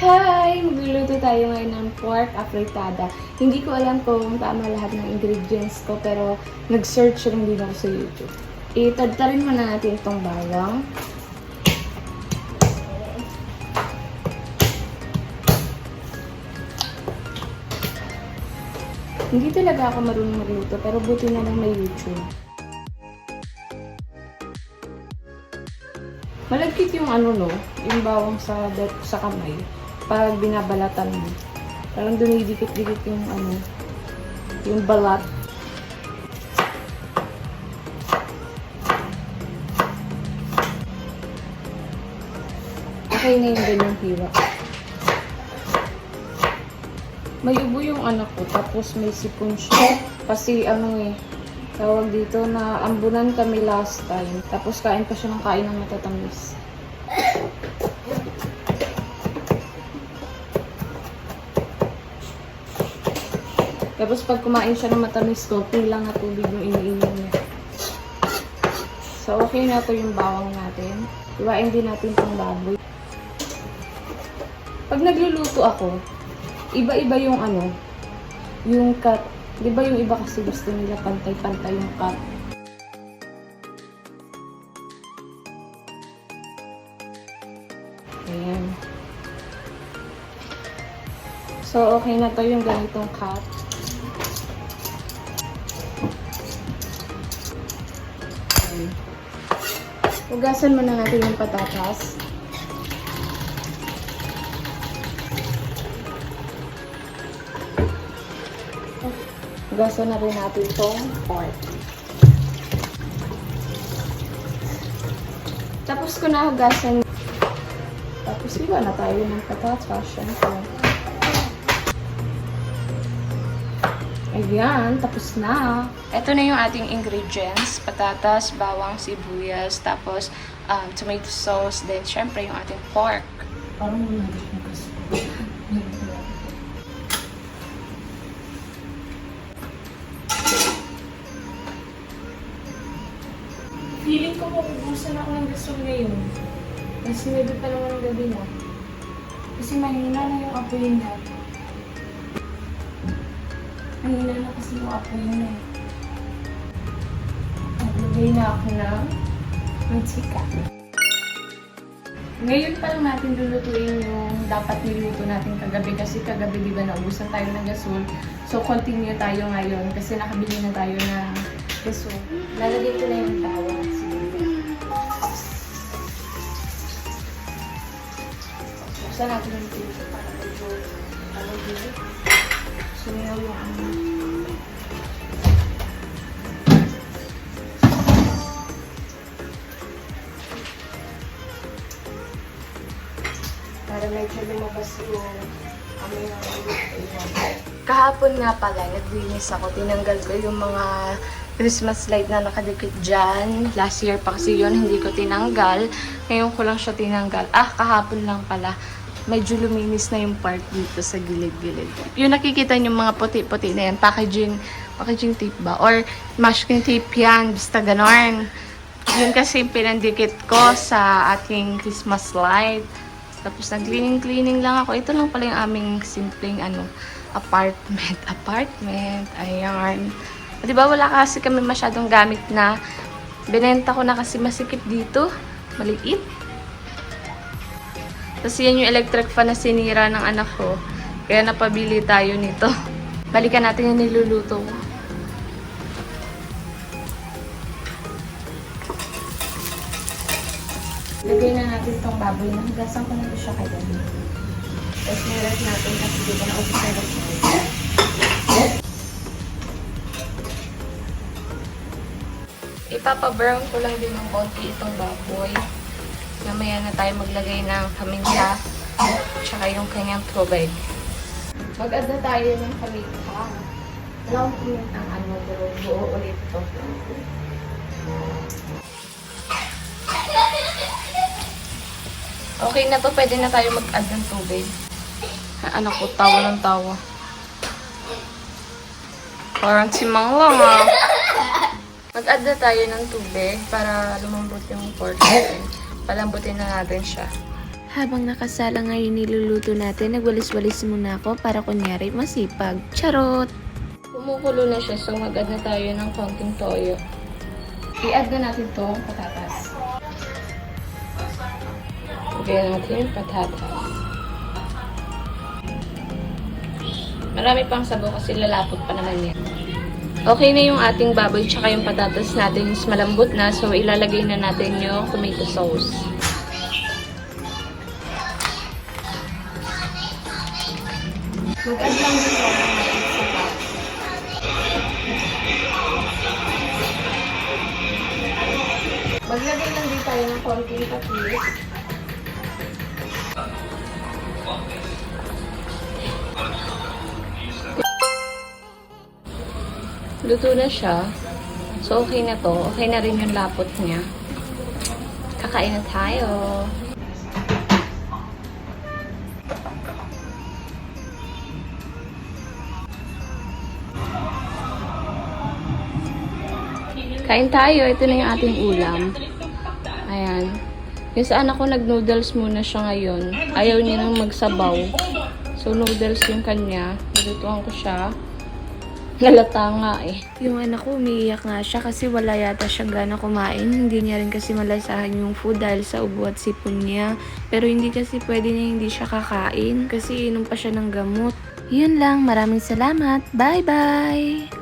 Hi! Magluluto tayo ngayon ng pork afritada. Hindi ko alam kung tama lahat ng ingredients ko pero nag-search lang din ako sa YouTube. Itadtarin muna natin itong bawang. Hindi talaga ako marunong magluto pero buti na lang may YouTube. Malagkit yung yung bawang sa kamay. Pag binabalatan mo. Parang dumidikit-dikit yung balat. Okay na yung ganyang hiwa. May ubo yung anak ko, tapos may sipon siya. Kasi tawag dito na ambunan kami last time. Tapos kain pa siya ng kain ng matatamis. Tapos pag kumain siya ng matamis, konti lang na tubig yung iniinom niya. So okay na to yung bawang natin. Iwain din natin itong baboy. Pag nagluluto ako, iba-iba yung yung cut. Di ba yung iba kasi gusto nila pantay-pantay yung cut. Ayan. So okay na to yung ganitong cut. Hugasan muna natin yung patatas. Hugasan na rin natin itong pork. Tapos ko na hugasan. Tapos iba na tayo ng patatas. Siyempre. Ayan, tapos na. Ito na yung ating ingredients. Patatas, bawang, sibuyas, tapos tomato sauce, then syempre yung ating pork. Parang muna natin kasi. Feeling ko makubusan ako ng gasol ngayon. Kasi medyo pa naman ang gabi na. Kasi mahina na yung apoy niya. Mahina na kasi yung apoy niya. Naglagay na ako ng mantika. Ngayon pa lang natin lulutuin yung dapat niluto natin kagabi. Kasi kagabi diba naubusan tayo ng gasol. So continue tayo ngayon kasi nakabili na tayo ng gasol. Lalagay ko na yung bawang. Buksan natin yung pinto para medyo sumiyaw yung para medyo lumabas yung amoy ng Kahapon nga pala, naglinis ako. Tinanggal ko yung mga Christmas light na nakadikit dyan. Last year pa kasi yun, hindi ko tinanggal. Ngayon ko lang siya tinanggal. Kahapon lang pala. Medyo luminis na yung part dito sa gilid-gilid. Yung nakikita nyo mga puti-puti na yan, packaging tape ba? Or masking tape yan, basta ganon. Yun kasi pinandikit ko sa ating Christmas light. Tapos nag-cleaning lang ako. Ito lang pala yung aming simpleng apartment. Ayan. Diba wala kasi kami masyadong gamit na binenta ko na kasi masikip dito. Maliit. Tapos yan yung electric fan na sinira ng anak ko. Kaya napabili tayo nito. Balikan natin yung niluluto ko. Lagay na natin itong baboy na. Hugasan ko na ito siya kaya. Tapos nilas natin kasi di ba naubos na ito. Ipapa-brown ko lang din ng konti itong baboy. Mamaya na tayo maglagay ng paminta tsaka yung kanyang tubig. Mag-add na tayo ng paminta. Dalawang pimintang pero buo ulit ito. Okay na to, pwede na tayo mag-add ng tubig. Anak ko, tawa ng tawa. Parang simang lang Mag-add na tayo ng tubig para lumambot yung pork natin. Palambutin na natin siya. Habang nakasala nga yung niluluto natin, nagwalis-walis muna ako para kunyari masipag. Charot! Kumukulo na siya, so mag-add na tayo ng konting toyo. I-add na natin to patatas. Lagyan natin yung patatas. Marami pang sabaw kasi lalapot pa naman yan. Okay na yung ating baboy tsaka yung patatas natin is malambot na, so ilalagay na natin yung tomato sauce. Mag-add lang din ako ng ating sabaw. Maglagay lang din tayo ng konting patis. Luto na siya. So, okay na to. Okay na rin yung lapot niya. Kakain na tayo. Kain tayo. Ito na yung ating ulam. Ayan. Yung sa anak ko, nag-noodles muna siya ngayon. Ayaw niya nang magsabaw. So, noodles yung kanya. Nalutuan ko siya. Nalata nga eh. Yung anak ko, umiiyak nga siya kasi wala yata siya gana kumain. Hindi niya rin kasi malasahan yung food dahil sa ubo at sipon niya. Pero hindi kasi pwede na hindi siya kakain kasi inom pa siya ng gamot. Yun lang, maraming salamat. Bye-bye!